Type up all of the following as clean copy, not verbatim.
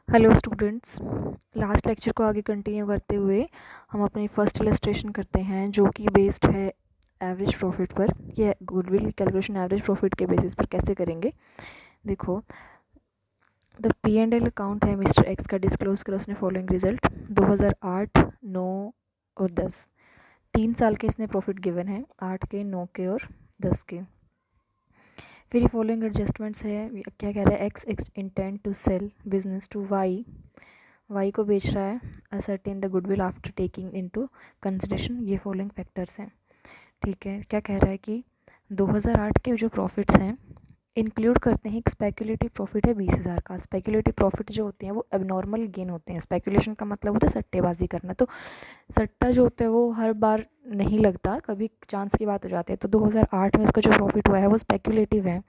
Hello students. Last lecture को आगे continue करते हुए हम अपनी फर्स्ट इलस्ट्रेशन करते हैं जो कि बेस्ड है एवरेज प्रॉफिट पर। ये गुडविल कैलकुलेशन एवरेज प्रॉफिट के बेसिस पर कैसे करेंगे। देखो, the P and L account है मिस्टर एक्स का, डिस्क्लोज करा उसने फॉलोइंग रिजल्ट 2008, 9 और 10। 3 साल के इसने प्रॉफिट गिवन है, 8 के, 9 के और 10 के। फिर ये फॉलोइंग एडजस्टमेंट्स है। क्या कह रहा है, X intend to sell business to Y को बेच रहा है, ascertain the goodwill after taking into consideration ये फॉलोइंग फैक्टर्स हैं। ठीक है, क्या कह रहा है कि 2008 के जो प्रॉफिट्स हैं इंक्लूड करते हैं एक स्पेकुलेटिव प्रॉफिट है 20,000 का। स्पेकुलेटिव प्रॉफिट जो होते हैं वो एबनॉर्मल गेन होते हैं। स्पेकुलेशन का मतलब होता है सट्टेबाजी करना। तो सट्टा जो होता है वो हर बार नहीं लगता, कभी चांस की बात हो जाती है। तो 2008 में उसका जो प्रॉफिट हुआ है वो स्पेकुलेटिव है।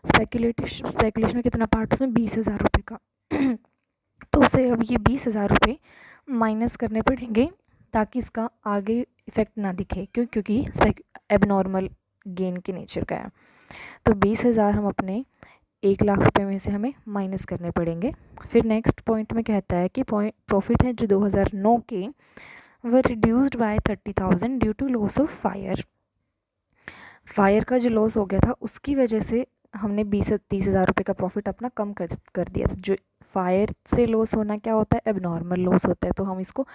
स्पेकुलेशन का कितना पार्ट उसमें 20,000 रुपये का। तो उसे अब ये 20,000 रुपये माइनस करने पड़ेंगे ताकि इसका आगे इफेक्ट ना दिखे, क्योंकि एबनॉर्मल गेन के नेचर का है। तो 20,000 हम अपने 1,00,000 रुपये में से हमें माइनस करने पड़ेंगे। फिर नेक्स्ट पॉइंट में कहता है कि प्रॉफिट है जो 2009 के वह reduced by 30,000 due to loss of fire का जो लॉस हो गया था उसकी वजह से हमने 30,000 रुपये का प्रॉफिट अपना कम कर दिया था। जो फायर से लॉस होना क्या होता है, एबनॉर्मल लॉस होता है। तो हम इसको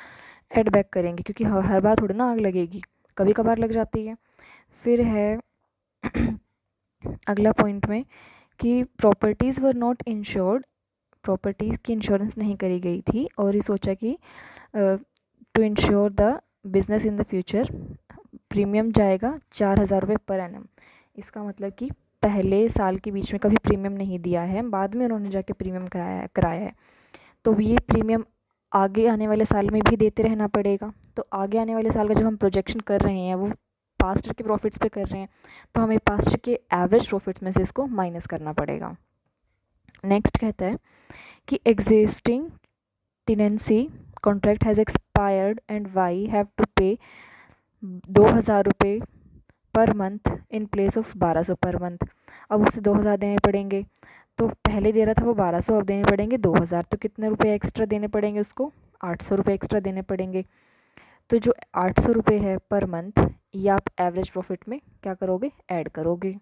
एड बैक करेंगे क्योंकि हर बार थोड़ी ना आग लगेगी, कभी कभार लग जाती है। फिर है अगला पॉइंट में कि properties were not insured, properties की इंश्योरेंस नहीं करी गई थी और ये सोचा कि to insure the business in the future premium जाएगा 4,000 रुपये पर एनम। इसका मतलब कि पहले साल के बीच में कभी प्रीमियम नहीं दिया है, बाद में उन्होंने जाके प्रीमियम कराया है। तो ये प्रीमियम आगे आने वाले साल में भी देते रहना पड़ेगा। तो आगे आने वाले साल का जब हम प्रोजेक्शन कर रहे हैं वो पास्ट ईयर के प्रॉफिट्स पे कर रहे हैं, तो हमें पास्ट ईयर के एवरेज प्रॉफिट्स में से इसको माइनस करना पड़ेगा। नेक्स्ट कहता है कि existing tenancy contract has expired and Y have to pay 2,000 रुपये per month in place of 1,200 per month. अब उसे 2,000 देने पड़ेंगे। तो पहले दे रहा था वो 1,200, अब देने पड़ेंगे 2,000। तो कितने रुपए एक्स्ट्रा देने पड़ेंगे उसको, 800 रुपये एक्स्ट्रा देने पड़ेंगे। तो जो 800 रुपये है पर मंथ ये आप एवरेज प्रॉफिट में क्या करोगे, ऐड करोगे,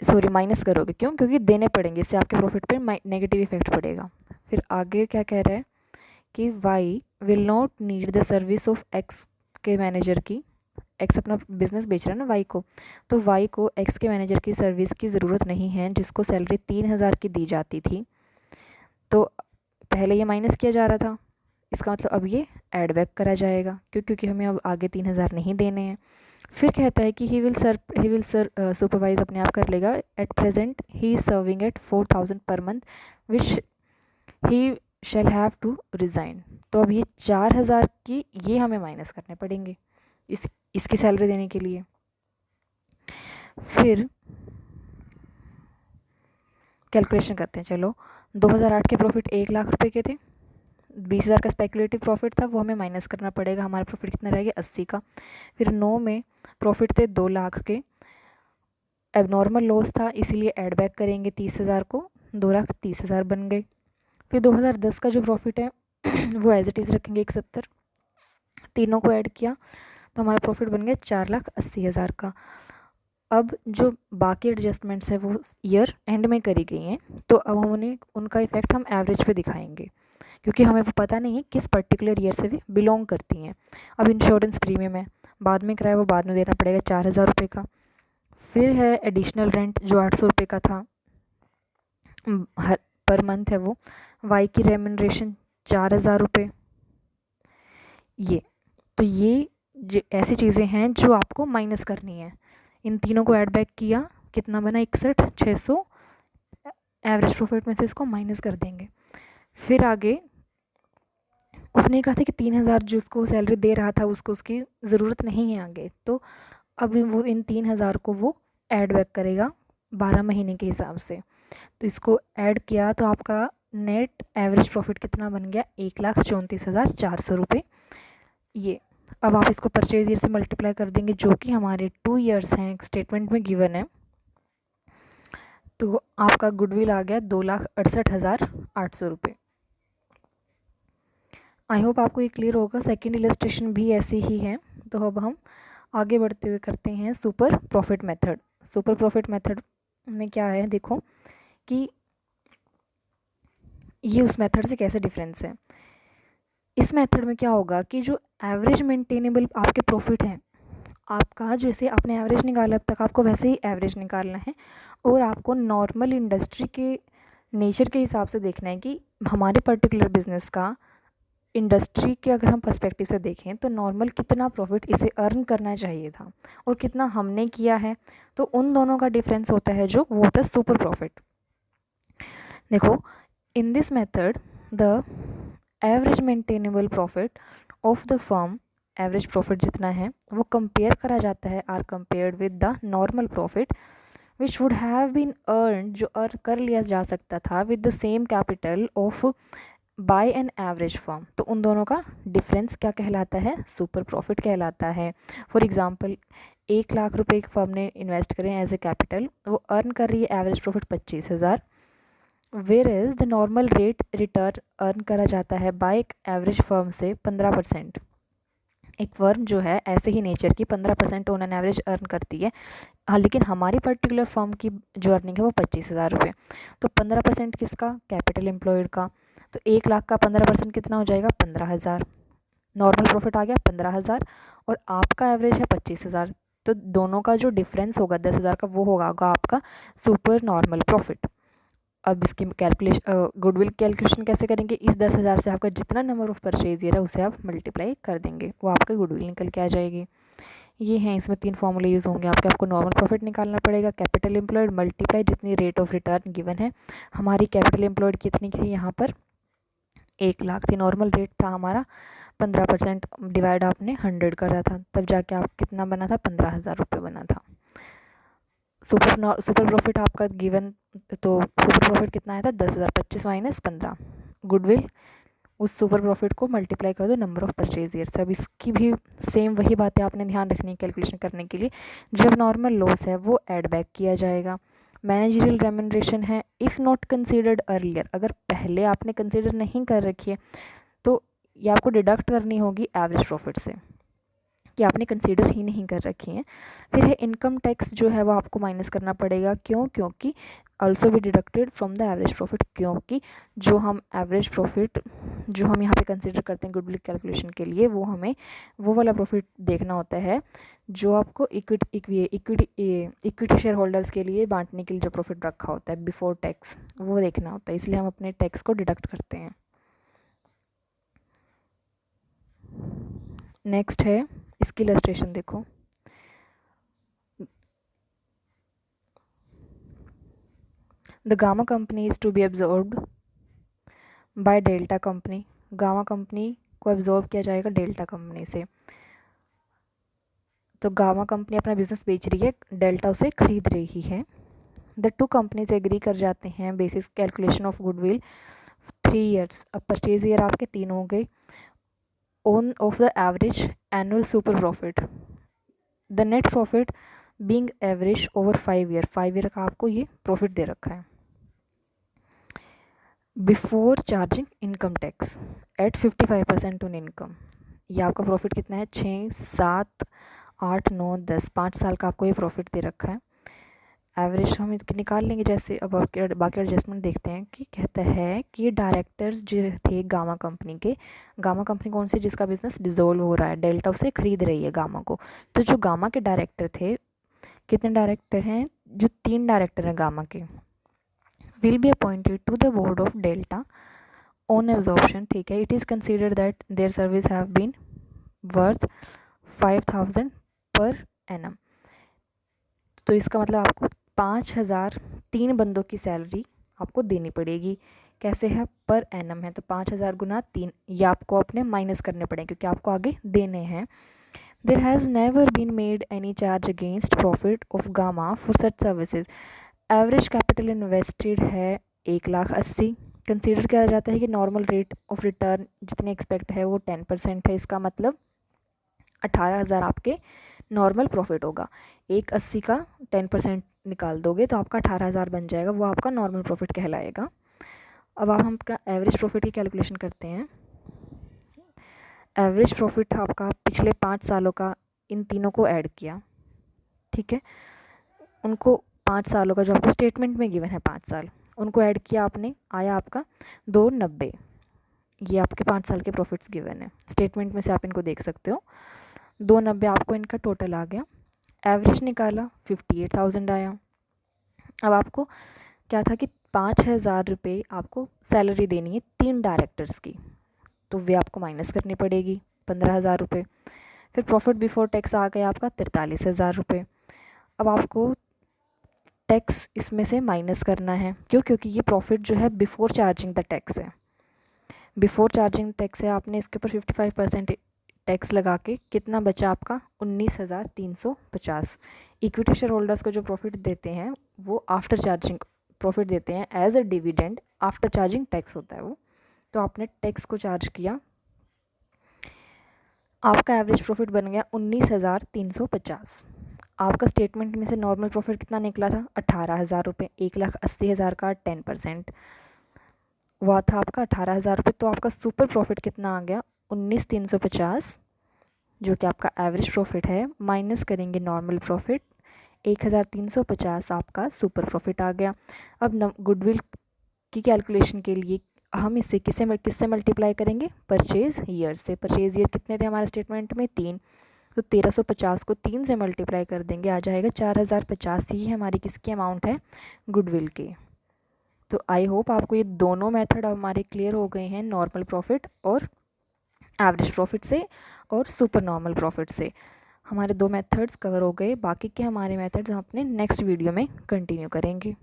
सॉरी माइनस करोगे। क्यों, क्योंकि देने पड़ेंगे, इससे आपके प्रॉफिट पे नेगेटिव इफेक्ट पड़ेगा। फिर आगे क्या कह रहा है कि Y will not need the service of X के मैनेजर की। एक्स अपना बिजनेस बेच रहा है ना वाई को, तो वाई को एक्स के मैनेजर की सर्विस की ज़रूरत नहीं है जिसको सैलरी 3,000 की दी जाती थी। तो पहले ये माइनस किया जा रहा था, इसका मतलब अब ये ऐड बैक करा जाएगा क्योंकि हमें अब आगे 3,000 नहीं देने हैं। फिर कहता है कि ही विल सुपरवाइज अपने आप कर लेगा। At present he is serving at 4,000 per month which he shall have to resign. तो अब ये 4,000 की ये हमें माइनस करने पड़ेंगे इसकी सैलरी देने के लिए। फिर कैलकुलेशन करते हैं। चलो, 2008 के प्रॉफिट 1,00,000 रुपये के थे, 20,000 का स्पेकुलेटिव प्रॉफिट था वो हमें माइनस करना पड़ेगा। हमारा प्रॉफिट कितना रहेगा, 80 का। फिर 9 में प्रॉफिट थे 2,00,000 के, एबनॉर्मल लॉस था इसीलिए ऐड बैक करेंगे 30,000 को, 2,30,000 बन गए। फिर 2010 का जो प्रॉफिट है वो एज इट इज़ रखेंगे 170, तीनों को ऐड किया तो हमारा प्रॉफिट बन गया 4,80,000 का। अब जो बाकी एडजस्टमेंट्स है वो ईयर एंड में करी गई हैं, तो अब हम उन्हें उनका इफेक्ट हम एवरेज पे दिखाएंगे क्योंकि हमें वो पता नहीं है किस पर्टिकुलर ईयर से भी बिलोंग करती हैं। अब इंश्योरेंस प्रीमियम है, बाद में कराया वो बाद में देना पड़ेगा 4,000 रुपये का। फिर है एडिशनल रेंट जो 800 रुपये का था हर पर मंथ है वो। वाई की रेम्यूनरेशन 4,000 रुपये। ये ऐसी चीज़ें हैं जो आपको माइनस करनी है। इन तीनों को ऐड बैक किया, कितना बना 61,600, एवरेज प्रॉफिट में से इसको माइनस कर देंगे। फिर आगे उसने कहा था कि 3,000 जो उसको सैलरी दे रहा था उसको उसकी ज़रूरत नहीं है आगे, तो अब वो इन 3,000 को वो ऐड बैक करेगा 12 महीने के हिसाब से। तो इसको ऐड किया तो आपका नेट एवरेज प्रॉफिट कितना बन गया, 1,34,400 रुपये। ये अब आप इसको परचेज ईयर से मल्टीप्लाई कर देंगे जो कि हमारे 2 ईयर्स हैं स्टेटमेंट में गिवन है। तो आपका गुडविल आ गया 2,68,800 रुपये। आई होप आपको ये क्लियर होगा। सेकंड इलस्ट्रेशन भी ऐसी ही है। तो अब हम आगे बढ़ते हुए करते हैं super profit method. Super profit method में क्या है, देखो कि ये उस मेथड से कैसे डिफरेंस है। इस मेथड में क्या होगा कि जो एवरेज मेंटेनेबल आपके प्रॉफिट हैं, आपका जैसे आपने एवरेज निकाला अब तक, आपको वैसे ही एवरेज निकालना है और आपको नॉर्मल इंडस्ट्री के नेचर के हिसाब से देखना है कि हमारे पर्टिकुलर बिजनेस का इंडस्ट्री के अगर हम पर्सपेक्टिव से देखें तो नॉर्मल कितना प्रॉफिट इसे अर्न करना चाहिए था और कितना हमने किया है। तो उन दोनों का डिफरेंस होता है जो वो होता है सुपर प्रॉफिट। देखो, in this method the average maintainable profit of the firm, average profit जितना है वो कंपेयर करा जाता है are compared with the normal profit which would have been earn, जो अर्न कर लिया जा सकता था with the same capital of by an average firm. तो उन दोनों का डिफरेंस क्या कहलाता है, सुपर प्रॉफिट कहलाता है। फॉर एग्जांपल 1,00,000 रुपये एक फर्म ने इन्वेस्ट करें एज ए कैपिटल, वो अर्न कर रही है average profit 25,000, where is the normal rate return earn करा जाता है बाय एक एवरेज फर्म से 15%। एक फर्म जो है ऐसे ही नेचर की 15% ऑन एन एवरेज अर्न करती है, हाँ, लेकिन हमारी पर्टिकुलर फर्म की जो अर्निंग है वो 25,000 रुपये। तो 15% किसका, कैपिटल एम्प्लॉयड का। तो 1,00,000 का 15% कितना हो जाएगा, 15,000। नॉर्मल प्रॉफिट आ गया 15,000 और आपका एवरेज है 25,000। तो दोनों का जो डिफरेंस होगा 10,000 का, वो होगा आपका सुपर नॉर्मल प्रॉफिट। अब इसकी कैलकुलेशन, गुडविल कैलकुलेशन कैसे करेंगे, इस 10,000 से आपका जितना नंबर ऑफ परचेज ईयर है उसे आप मल्टीप्लाई कर देंगे, वो आपका गुडविल निकल के आ जाएगी। ये हैं, इसमें 3 फॉर्मूले यूज़ होंगे आपके। आपको नॉर्मल प्रॉफिट निकालना पड़ेगा, कैपिटल एम्प्लॉयड मल्टीप्लाई जितनी रेट ऑफ रिटर्न गिवन है। हमारी कैपिटल एम्प्लॉयड कितनी थी यहाँ पर, 1,00,000 थी, नॉर्मल रेट था हमारा 15% डिवाइड आपने 100 करा था, तब जाके आप कितना बना था, 15,000 रुपये बना था। सुपर प्रॉफिट आपका गिवन, तो सुपर प्रॉफिट कितना आया था, 10,000, 25 माइनस 15। गुडविल, उस सुपर प्रॉफिट को मल्टीप्लाई कर दो नंबर ऑफ परचेज ईयर से। अब इसकी भी सेम वही बातें आपने ध्यान रखनी है कैलकुलेशन करने के लिए। जब नॉर्मल लॉस है वो ऐड बैक किया जाएगा। मैनेजरियल रेम्यूनरेशन है, इफ़ नॉट कंसीडर्ड अर्लियर, अगर पहले आपने कंसीडर नहीं कर रखी है तो ये आपको डिडक्ट करनी होगी एवरेज प्रॉफिट से, कि आपने कंसीडर ही नहीं कर रखी हैं। फिर है इनकम टैक्स, जो है वो आपको माइनस करना पड़ेगा। क्यों, क्योंकि ऑल्सो भी deducted from the average profit, क्योंकि जो हम एवरेज प्रॉफिट जो हम यहाँ पे कंसीडर करते हैं गुडविल कैलकुलेशन के लिए, वो हमें वो वाला प्रॉफिट देखना होता है जो आपको इक्विटी शेयर होल्डर्स के लिए बांटने के लिए जो प्रॉफिट रखा होता है बिफोर टैक्स, वो देखना होता है। इसलिए हम अपने टैक्स को डिडक्ट करते हैं। नेक्स्ट है इसकी इलस्ट्रेशन, देखो the Gamma company is to be absorbed by Delta company. Gamma company को एब्जॉर्ब किया जाएगा डेल्टा कंपनी से। तो गामा कंपनी अपना बिजनेस बेच रही है, डेल्टा उसे खरीद रही है। द टू कंपनीज एग्री कर जाते हैं basis calculation of goodwill 3 years. अब परचेज ईयर आपके 3 हो गए। On off the average annual super profit, the net profit being average over 5 year, 5 year का आपको ये प्रॉफिट दे रखा है। Before charging income tax at 55% on income, ये आपका प्रॉफिट कितना है, 6, 7, 8, 9, 10, 5 साल का आपको ये प्रॉफिट दे रखा है। एवरेज हम इसके निकाल लेंगे जैसे। अब बाकी एडजस्टमेंट देखते हैं कि कहता है कि डायरेक्टर्स जो थे गामा कंपनी के, गामा कंपनी कौन सी, जिसका बिजनेस डिसॉल्व हो रहा है, डेल्टा उसे खरीद रही है गामा को। तो जो गामा के डायरेक्टर थे, कितने डायरेक्टर हैं, जो 3 डायरेक्टर हैं गामा के, will be appointed to the board of Delta on absorption, ठीक है। It is considered that their service have been worth 5,000 per annum. तो इसका मतलब आपको 5,000 3 बंदों की सैलरी आपको देनी पड़ेगी। कैसे है, पर एनम है, तो 5,000 गुना 3, ये आपको अपने माइनस करने पड़ेंगे क्योंकि आपको आगे देने हैं। There has never been made any charge against profit of Gamma for such services. Average capital invested है 1,80,000। कंसीडर किया जाता है कि नॉर्मल रेट ऑफ रिटर्न जितने एक्सपेक्ट है वो 10% है। इसका मतलब 18,000 आपके नॉर्मल प्रॉफिट होगा। एक 80 का 10% निकाल दोगे तो आपका 18,000 बन जाएगा, वो आपका नॉर्मल प्रॉफिट कहलाएगा। अब हम अपना एवरेज प्रॉफिट की कैलकुलेशन करते हैं। एवरेज प्रॉफिट आपका पिछले 5 सालों का इन तीनों को ऐड किया, ठीक है, उनको 5 सालों का जो आपको स्टेटमेंट में गिवन है 5 साल, उनको ऐड किया आपने, आया आपका 290। ये आपके 5 साल के प्रॉफिट्स गिवन है, स्टेटमेंट में से आप इनको देख सकते हो। 290 आपको इनका टोटल आ गया। एवरेज निकाला 58,000 आया। अब आपको क्या था कि 5,000 रुपये आपको सैलरी देनी है 3 डायरेक्टर्स की, तो वे आपको माइनस करनी पड़ेगी 15,000 रुपये। फिर प्रॉफिट बिफोर टैक्स आ गया आपका 43,000 रुपये। अब आपको टैक्स इसमें से माइनस करना है, क्यों? क्योंकि ये प्रॉफिट जो है बिफोर चार्जिंग द टैक्स है। बिफोर चार्जिंग टैक्स है, आपने इसके ऊपर 55% टैक्स लगा के कितना बचा आपका 19,350। इक्विटी शेयर होल्डर्स को जो प्रॉफिट देते हैं वो आफ्टर चार्जिंग प्रॉफिट देते हैं, as a dividend, after charging tax होता है वो। तो आपने टैक्स को चार्ज किया, आपका एवरेज प्रॉफिट बन गया 19,350। आपका स्टेटमेंट में से नॉर्मल प्रॉफिट कितना निकला था 18,000 रुपये। 1,80,000 का 10% हुआ था आपका 18,000 रुपये। तो आपका सुपर प्रॉफिट कितना आ गया 19,350, जो कि आपका एवरेज प्रॉफिट है, माइनस करेंगे नॉर्मल प्रॉफिट, 1,350 आपका सुपर प्रॉफिट आ गया। अब गुडविल की कैलकुलेशन के लिए हम इसे किससे मल्टीप्लाई करेंगे? परचेज ईयर से। परचेज ईयर कितने थे हमारे स्टेटमेंट में? 3, तो 1,350 को 3 से मल्टीप्लाई कर देंगे, आ जाएगा 4,050 ही हमारी किसकी अमाउंट है? गुडविल के। तो आई होप आपको ये दोनों मेथड हमारे क्लियर हो गए हैं, नॉर्मल प्रॉफिट और एवरेज प्रॉफिट से और सुपर नॉर्मल प्रॉफिट से। हमारे 2 मेथड्स कवर हो गए, बाकी के हमारे मेथड्स हम अपने नेक्स्ट वीडियो में कंटिन्यू करेंगे।